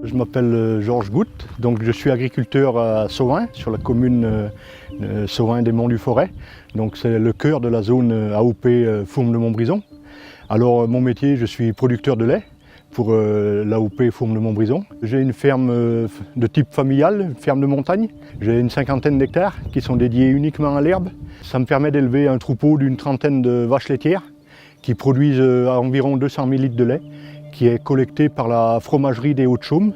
Je m'appelle Georges Goutte, donc je suis agriculteur à Sauvin, sur la commune Sauvin des Monts du Forêt. Donc c'est le cœur de la zone AOP Fourme de Montbrison. Alors mon métier, je suis producteur de lait pour l'AOP Fourme de Montbrison. J'ai une ferme de type familial, une ferme de montagne. J'ai une cinquantaine d'hectares qui sont dédiés uniquement à l'herbe. Ça me permet d'élever un troupeau d'une trentaine de vaches laitières qui produisent environ 200 000 litres de lait, qui est collecté par la fromagerie des Hauts-de-Chaume,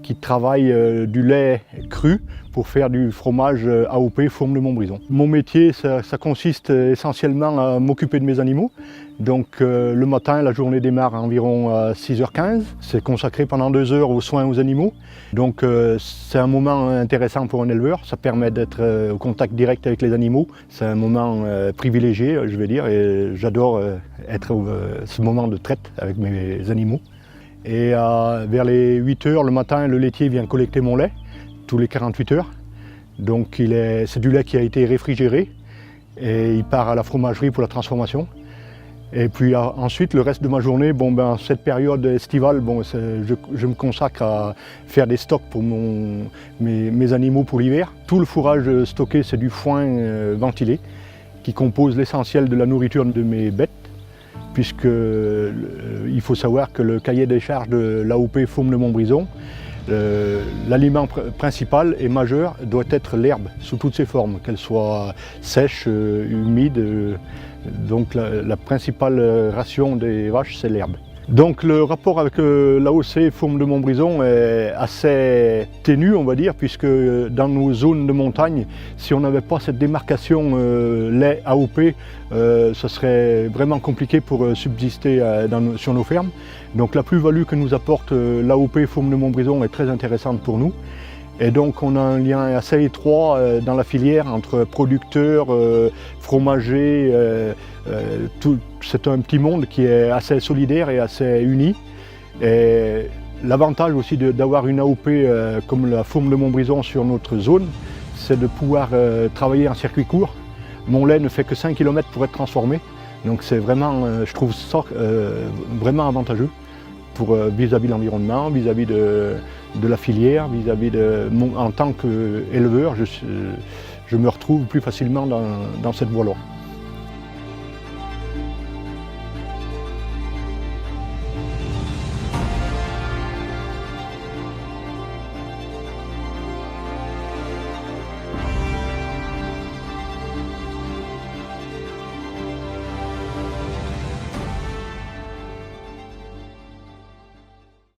qui travaille du lait cru pour faire du fromage AOP Fourme de Montbrison. Mon métier, ça consiste essentiellement à m'occuper de mes animaux. Donc le matin, la journée démarre à environ à 6h15. C'est consacré pendant 2 heures aux soins aux animaux. Donc c'est un moment intéressant pour un éleveur. Ça permet d'être au contact direct avec les animaux. C'est un moment privilégié, je vais dire, et j'adore être ce moment de traite avec mes animaux. Et vers les 8 heures le matin, le laitier vient collecter mon lait, tous les 48 heures. Donc c'est du lait qui a été réfrigéré et il part à la fromagerie pour la transformation. Et puis ensuite, le reste de ma journée, cette période estivale, je me consacre à faire des stocks pour mes animaux pour l'hiver. Tout le fourrage stocké, c'est du foin ventilé qui compose l'essentiel de la nourriture de mes bêtes. Puisqu'il faut savoir que le cahier des charges de l'AOP Fourme de Montbrison, l'aliment principal et majeur doit être l'herbe sous toutes ses formes, qu'elle soit sèche, humide. Donc la principale ration des vaches, c'est l'herbe. Donc le rapport avec l'AOC Fourme de Montbrison est assez ténu, on va dire, puisque dans nos zones de montagne, si on n'avait pas cette démarcation lait AOP, ce serait vraiment compliqué pour subsister sur nos fermes. Donc la plus-value que nous apporte l'AOP Fourme de Montbrison est très intéressante pour nous. Et donc on a un lien assez étroit dans la filière entre producteurs, fromagers, c'est un petit monde qui est assez solidaire et assez uni. Et l'avantage aussi d'avoir une AOP comme la Fourme de Montbrison sur notre zone, c'est de pouvoir travailler en circuit court. Mon lait ne fait que 5 km pour être transformé, donc c'est vraiment, je trouve ça vraiment avantageux vis-à-vis de l'environnement, vis-à-vis de la filière, en tant qu'éleveur, je me retrouve plus facilement dans cette voie-là.